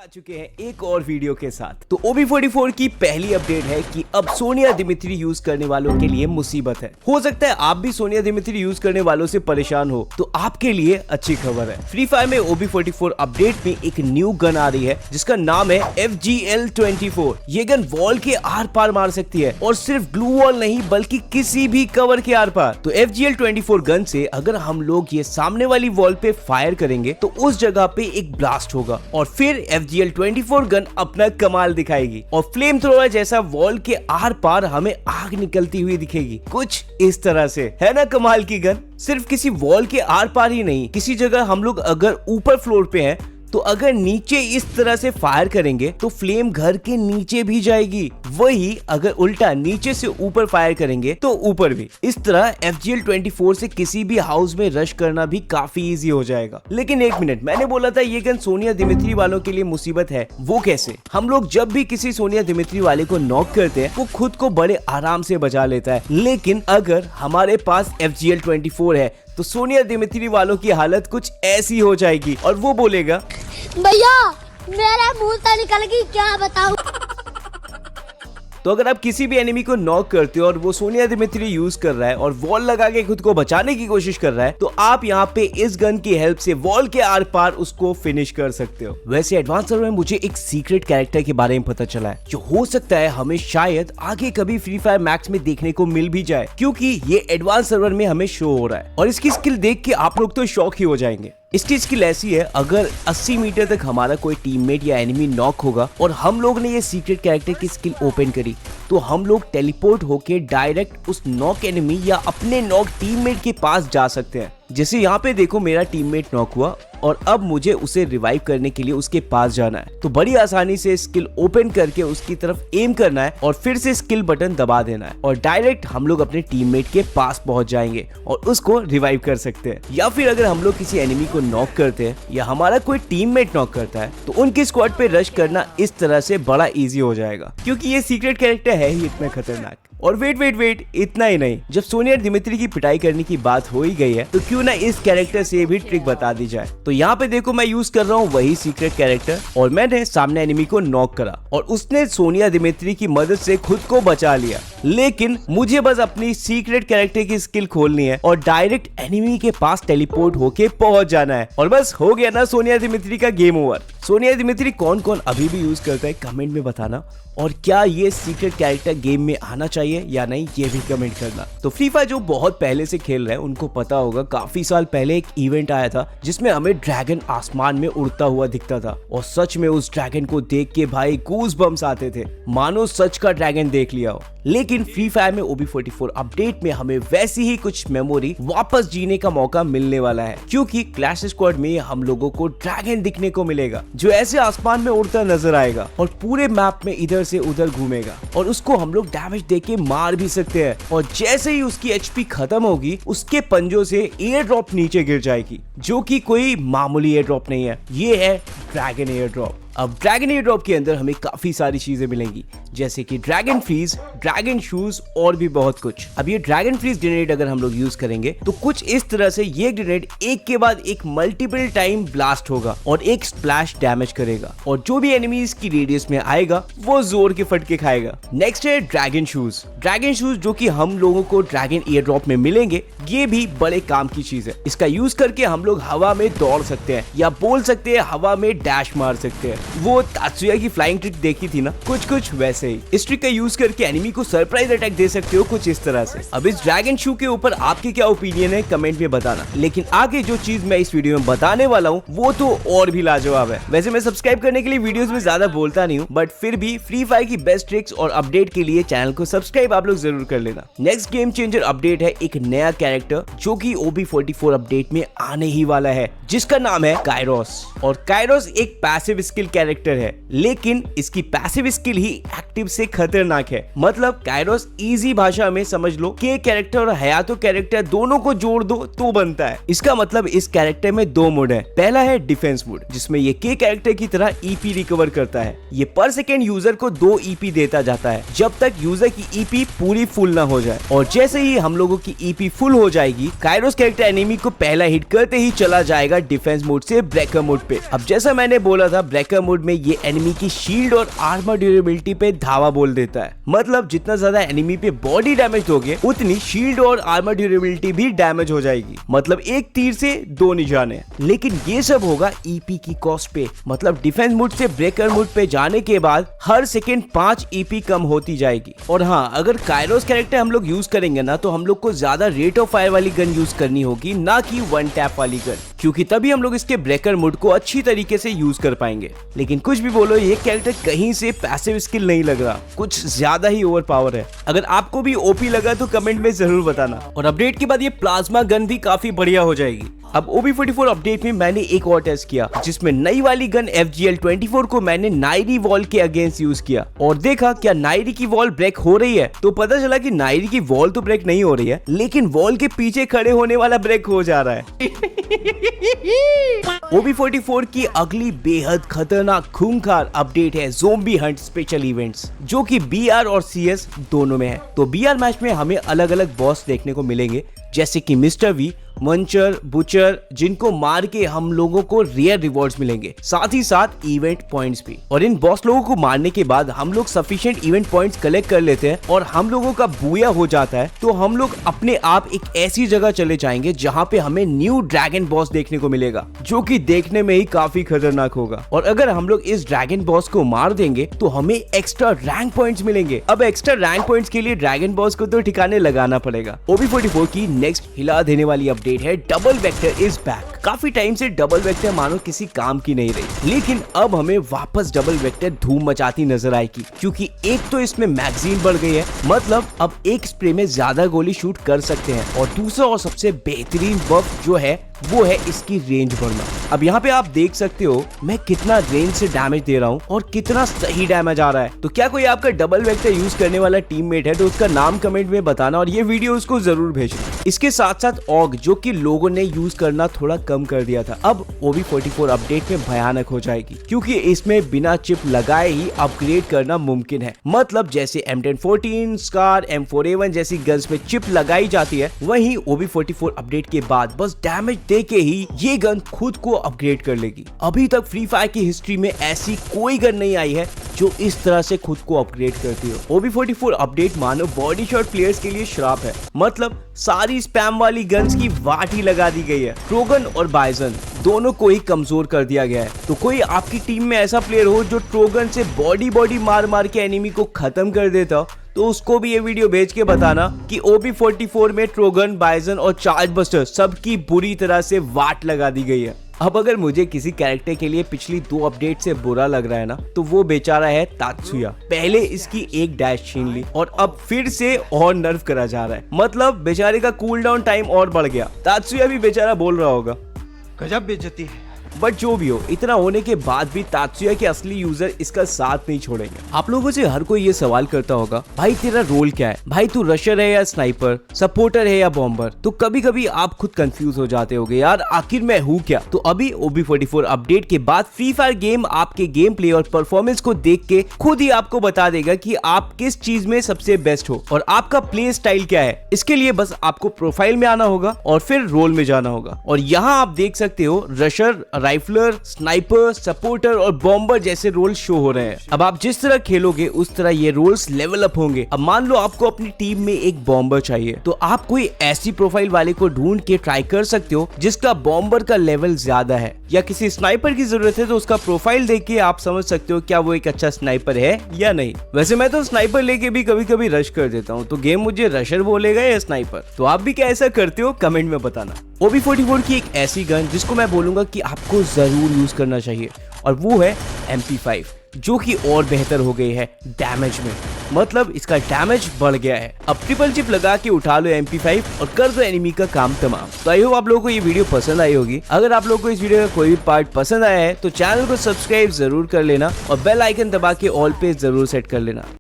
आ चुके हैं एक और वीडियो के साथ। तो OB44 की पहली अपडेट है कि अब सोनिया दिमित्री यूज करने वालों के लिए मुसीबत है। हो सकता है आप भी सोनिया दिमित्री यूज करने वालों से परेशान हो, तो आपके लिए अच्छी खबर है। फ्री फायर में OB44 अपडेट में एक न्यू गन आ रही है जिसका नाम है FGL24। ये गन वॉल के आर पार मार सकती है और सिर्फ ग्लू वॉल नहीं बल्कि किसी भी कवर के आर पार। तो FGL24 गन से अगर हम लोग ये सामने वाली वॉल पे फायर करेंगे तो उस जगह पे एक ब्लास्ट होगा और फिर FGL24 गन अपना कमाल दिखाएगी और फ्लेम थ्रोअर जैसा वॉल के आर पार हमें आग निकलती हुई दिखेगी, कुछ इस तरह से। है ना कमाल की गन? सिर्फ किसी वॉल के आर पार ही नहीं, किसी जगह हम लोग अगर ऊपर फ्लोर पे हैं तो अगर नीचे इस तरह से फायर करेंगे तो फ्लेम घर के नीचे भी जाएगी। वही अगर उल्टा नीचे से ऊपर फायर करेंगे तो ऊपर भी। इस तरह FGL24 से किसी भी हाउस में रश करना भी काफी इजी हो जाएगा। लेकिन एक मिनट, मैंने बोला था ये गन सोनिया दिमित्री वालों के लिए मुसीबत है, वो कैसे? हम लोग जब भी किसी सोनिया दिमित्री वाले को नॉक करते हैं वो खुद को बड़े आराम से बचा लेता है, लेकिन अगर हमारे पास FGL24 है तो सोनिया दिमित्री वालों की हालत कुछ ऐसी हो जाएगी और वो बोलेगा, भैया मेरा मुंह से निकल गई, क्या बताऊं। तो अगर आप किसी भी एनिमी को नॉक करते हो और वो सोनिया दिमित्री यूज कर रहा है और वॉल लगा के खुद को बचाने की कोशिश कर रहा है, तो आप यहाँ पे इस गन की हेल्प से वॉल के आर पार उसको फिनिश कर सकते हो। वैसे एडवांस सर्वर में मुझे एक सीक्रेट कैरेक्टर के बारे में पता चला है जो हो सकता है हमें शायद आगे कभी फ्री फायर मैक्स में देखने को मिल भी जाए, क्योंकि ये एडवांस सर्वर में हमें शो हो रहा है और इसकी स्किल देख के आप लोग तो शॉक ही हो जाएंगे। इसकी स्किल ऐसी है, अगर 80 मीटर तक हमारा कोई टीममेट या एनिमी नॉक होगा और हम लोग ने ये सीक्रेट कैरेक्टर की स्किल ओपन करी तो हम लोग टेलीपोर्ट होके डायरेक्ट उस नॉक एनिमी या अपने नॉक टीममेट के पास जा सकते हैं। जैसे यहाँ पे देखो, मेरा टीममेट नॉक हुआ और अब मुझे उसे रिवाइव करने के लिए उसके पास जाना है, तो बड़ी आसानी से स्किल ओपन करके उसकी तरफ एम करना है और फिर से स्किल बटन दबा देना है और डायरेक्ट हम लोग अपने टीममेट के पास पहुंच जाएंगे और उसको रिवाइव कर सकते हैं। या फिर अगर हम लोग किसी एनिमी को नॉक करते हैं या हमारा कोई टीममेट नॉक करता है तो उनकी स्क्वाड पे रश करना इस तरह से बड़ा इजी हो जाएगा, क्योंकि ये सीक्रेट कैरेक्टर है ही इतना खतरनाक। और वेट, इतना ही नहीं, जब सोनिया दिमित्री की पिटाई करने की बात हो ही गई है तो क्यों ना इस कैरेक्टर से भी ट्रिक बता दी जाए। तो यहाँ पे देखो, मैं यूज कर रहा हूँ वही सीक्रेट कैरेक्टर और मैंने सामने एनिमी को नॉक करा और उसने सोनिया दिमित्री की मदद से खुद को बचा लिया। लेकिन मुझे बस अपनी सीक्रेट कैरेक्टर की स्किल खोलनी है और डायरेक्ट एनिमी के पास टेलीपोर्ट होके पहुंच जाना है और बस हो गया ना सोनिया दिमित्री का गेम ओवर। सोनिया दिमित्री कौन कौन अभी भी यूज करता है कमेंट में बताना, और क्या ये सीक्रेट कैरेक्टर गेम में आना चाहिए या नहीं ये भी कमेंट करना। तो फ्री फायर जो बहुत पहले से खेल रहे हैं उनको पता होगा, काफी साल पहले एक इवेंट आया था जिसमें हमें ड्रैगन आसमान में उड़ता हुआ दिखता था और सच में उस ड्रैगन को देख के भाई गूज बम्स आते थे, मानो सच का ड्रैगन देख लिया हो। लेकिन फ्री फायर में OB44 अपडेट में हमें वैसी ही कुछ मेमोरी वापस जीने का मौका मिलने वाला है, क्योंकि क्लैश स्क्वाड में हम लोगों को ड्रैगन दिखने को मिलेगा जो ऐसे आसमान में उड़ता नजर आएगा और पूरे मैप में इधर से उधर घूमेगा और उसको हम लोग डैमेज देके मार भी सकते हैं और जैसे ही उसकी HP खत्म होगी उसके पंजों से एयर ड्रॉप नीचे गिर जाएगी, जो कि कोई मामूली एयर ड्रॉप नहीं है, ये है ड्रैगन एयर ड्रॉप। अब ड्रैगन एयर ड्रॉप के अंदर हमें काफी सारी चीजें मिलेंगी, जैसे कि ड्रैगन फ्रीज, ड्रैगन शूज और भी बहुत कुछ। अब ये ड्रैगन फ्रीज ग्रेनेड अगर हम लोग यूज करेंगे तो कुछ इस तरह से ये ग्रेनेड एक के बाद एक मल्टीपल टाइम ब्लास्ट होगा और एक स्प्लैश डैमेज करेगा और जो भी एनिमीज की रेडियस में आएगा वो जोर के फटके खाएगा। नेक्स्ट है ड्रैगन शूज। ड्रैगन शूज जो कि हम लोगों को ड्रैगन एयर ड्रॉप में मिलेंगे, ये भी बड़े काम की चीज है। इसका यूज करके हम लोग हवा में दौड़ सकते हैं या बोल सकते हैं हवा में डैश मार सकते हैं। वो तात्सुया की फ्लाइंग ट्रिक देखी थी ना, कुछ वैसे ही। इस ट्रिक का यूज करके एनिमी को सरप्राइज अटैक दे सकते हो, कुछ इस तरह से। अब इस ड्रैगन शू के ऊपर आपके क्या ओपिनियन है कमेंट में बताना, लेकिन आगे जो चीज मैं इस वीडियो में बताने वाला हूँ वो तो और भी लाजवाब है। वैसे मैं सब्सक्राइब करने के लिए वीडियोस में ज्यादा बोलता नहीं हूँ, बट फिर भी फ्री फायर की बेस्ट ट्रिक्स और अपडेट के लिए चैनल को सब्सक्राइब आप लोग जरूर कर लेना। नेक्स्ट गेम चेंजर अपडेट है एक नया कैरेक्टर जो कि OB44 अपडेट में आने ही वाला है, जिसका नाम है काइरोस। और काइरोस एक पैसिव स्किल कैरेक्टर है, लेकिन इसकी पैसिव स्किल ही एक्टिव से खतरनाक है। मतलब काइरोस इजी भाषा में समझ लो के कैरेक्टर और हयातो कैरेक्टर दोनों को जोड़ दो तो बनता है। इसका मतलब इस कैरेक्टर में दो मोड है। पहला है डिफेंस मोड, जिसमें ये के कैरेक्टर की तरह ईपी रिकवर करता है। ये पर सेकेंड यूजर को 2 ईपी देता जाता है जब तक यूजर की ईपी पूरी फुल ना हो जाए। और जैसे ही हम लोगों की ईपी फुल हो जाएगी, काइरोस कैरेक्टर एनिमी को पहला हिट करते ही चला जाएगा डिफेंस मोड से ब्रेकर मोड पे। अब जैसा मैंने बोला था, ब्रेकर मोड में ये एनिमी की शील्ड और आर्मर ड्यूरेबिलिटी पे धावा बोल देता है। मतलब जितना ज्यादा एनिमी पे बॉडी डैमेज दोगे, उतनी शील्ड और आर्मर ड्यूरेबिलिटी भी डैमेज हो जाएगी। मतलब एक तीर से 2 निशाने। लेकिन ये सब होगा ईपी की कॉस्ट पे। मतलब डिफेंस मोड से ब्रेकर मोड पे जाने के बाद हर सेकेंड 5 ईपी कम होती जाएगी। और हाँ, अगर काइरोस कैरेक्टर हम लोग यूज करेंगे ना, तो हम लोग को ज्यादा रेट ऑफ फायर वाली गन यूज करनी होगी, ना कि 1 टैप वाली गन, क्योंकि तभी हम लोग इसके ब्रेकर मोड को अच्छी तरीके से यूज कर पाएंगे। लेकिन कुछ भी बोलो, ये कैरेक्टर कहीं से पैसिव स्किल नहीं लग रहा, कुछ ज्यादा ही ओवर पावर है। अगर आपको भी ओपी लगा तो कमेंट में जरूर बताना। और अपडेट के बाद ये प्लाज्मा गन भी काफी बढ़िया हो जाएगी। अब OB44 अपडेट में मैंने एक और टेस्ट किया, जिसमें नई वाली गन FGL-24 को मैंने नायरी वॉल के अगेंस्ट यूज किया और देखा क्या नायरी की वॉल ब्रेक हो रही है। तो पता चला कि नायरी की वॉल तो ब्रेक नहीं हो रही है, लेकिन वॉल के पीछे खड़े होने वाला ब्रेक हो जा रहा है। OB44 की अगली बेहद खतरनाक खूंखार अपडेट है ज़ोंबी हंट स्पेशल इवेंट्स, जो कि BR और CS दोनों में है। तो BR मैच में हमें अलग अलग बॉस देखने को मिलेंगे, जैसे कि मिस्टर वी, मंचर, बुचर, जिनको मार के हम लोगों को रेयर रिवॉर्ड्स मिलेंगे, साथ ही साथ इवेंट पॉइंट्स भी। और इन बॉस लोगों को मारने के बाद हम लोग सफिशिएंट इवेंट पॉइंट्स कलेक्ट कर लेते हैं और हम लोगों का बूया हो जाता है। तो हम लोग अपने आप एक ऐसी जगह चले जाएंगे जहाँ पे हमें न्यू ड्रैगन बॉस देखने को मिलेगा, जो कि देखने में ही काफी खतरनाक होगा। और अगर हम लोग इस ड्रैगन बॉस को मार देंगे तो हमें एक्स्ट्रा रैंक पॉइंट्स मिलेंगे। अब एक्स्ट्रा रैंक पॉइंट्स के लिए ड्रैगन बॉस को तो ठिकाने लगाना पड़ेगा। OB44 की नेक्स्ट हिला देने वाली अपडेट है डबल वेक्टर इज बैक। काफी टाइम से डबल वेक्टर मानो किसी काम की नहीं रही, लेकिन अब हमें वापस डबल वेक्टर धूम मचाती नजर आएगी, क्योंकि एक तो इसमें मैगजीन बढ़ गई है। मतलब अब एक स्प्रे में ज्यादा गोली शूट कर सकते हैं, और दूसरा और सबसे बेहतरीन बफ जो है वो है इसकी रेंज बढ़ना। अब यहाँ पे आप देख सकते हो मैं कितना रेंज से डैमेज दे रहा हूँ और कितना सही डैमेज आ रहा है। तो क्या कोई आपका डबल वेक्टर यूज करने वाला टीममेट है तो उसका नाम कमेंट में बताना और ये वीडियो उसको जरूर भेजना। इसके साथ साथ ऑग, जो कि लोगों ने यूज करना थोड़ा कम कर दिया था, अब OB44 अपडेट में भयानक हो जाएगी, क्योंकि इसमें बिना चिप लगाए ही अपग्रेड करना मुमकिन है। मतलब जैसे M1014, स्कार, M4A1 जैसी गन्स में चिप लगाई जाती है, वहीं OB44 अपडेट के बाद बस डैमेज देके ही ये गन खुद को अपग्रेड कर लेगी। अभी तक फ्री फायर की हिस्ट्री में ऐसी कोई गन नहीं आई है जो इस तरह से खुद को अपग्रेड करती हो। OB44 अपडेट मानो बॉडी शॉट प्लेयर्स के लिए श्राप है। मतलब सारी स्पैम वाली गन्स की वाट ही लगा दी गई है। ट्रोगन और बाइजन दोनों को ही कमजोर कर दिया गया है। तो कोई आपकी टीम में ऐसा प्लेयर हो जो ट्रोगन से बॉडी मार मार के एनिमी को खत्म कर देता हो, तो उसको भी ये वीडियो भेज के बताना कि OB44 में ट्रोगन, बाइजन और चार्ज बस्टर सबकी बुरी तरह से वाट लगा दी गई है। अब अगर मुझे किसी कैरेक्टर के लिए पिछली 2 अपडेट से बुरा लग रहा है ना, तो वो बेचारा है तात्सुया। पहले इसकी एक डैश छीन ली और अब फिर से और नर्व करा जा रहा है। मतलब बेचारे का कूल डाउन टाइम और बढ़ गया। तात्सुया भी बेचारा बोल रहा होगा गजब बेइज्जती है। बट जो भी हो, इतना होने के बाद भी तात्सुया के असली यूजर इसका साथ नहीं छोड़ेंगे। आप लोगों से हर कोई ये सवाल करता होगा, भाई तेरा रोल क्या है? भाई तू रशर है या स्नाइपर, सपोर्टर है या बॉम्बर? तो कभी कभी आप खुद कंफ्यूज हो जाते होगे, यार आखिर मैं हूँ क्या? तो अभी OB44 अपडेट के बाद फ्री फायर गेम आपके गेम प्ले और परफॉर्मेंस को देख के खुद ही आपको बता देगा कि आप किस चीज में सबसे बेस्ट हो और आपका प्ले स्टाइल क्या है। इसके लिए बस आपको प्रोफाइल में आना होगा और फिर रोल में जाना होगा। और यहाँ आप देख सकते हो रशर, राइफलर, स्नाइपर, सपोर्टर और बॉम्बर जैसे रोल शो हो रहे हैं। अब आप जिस तरह खेलोगे उस तरह ये रोल्स लेवल अप होंगे। अब मान लो आपको अपनी टीम में एक बॉम्बर चाहिए, तो आप कोई ऐसी प्रोफाइल वाले को ढूंढ के ट्राई कर सकते हो जिसका बॉम्बर का लेवल ज्यादा है, या किसी स्नाइपर की जरूरत है तो उसका प्रोफाइल देख के आप समझ सकते हो क्या वो एक अच्छा स्नाइपर है या नहीं। वैसे मैं तो स्नाइपर लेके भी कभी कभी रश कर देता हूँ, तो गेम मुझे रशर बोलेगा या स्नाइपर? तो आप भी क्या ऐसा करते हो? कमेंट में बताना। OB44 की एक ऐसी गन जिसको मैं बोलूंगा कि आपको जरूर यूज करना चाहिए, और वो है MP5, जो कि और बेहतर हो गई है डैमेज में। मतलब इसका डैमेज बढ़ गया है। अब ट्रिपल चिप लगा के उठा लो MP5 और कर दो एनिमी का काम तमाम। तो आई होप आप लोगों को ये वीडियो पसंद आई होगी। अगर आप लोगों को इस वीडियो का कोई भी पार्ट पसंद आया है तो चैनल को सब्सक्राइब जरूर कर लेना और बेल आइकन दबा के ऑल पे जरूर सेट कर लेना।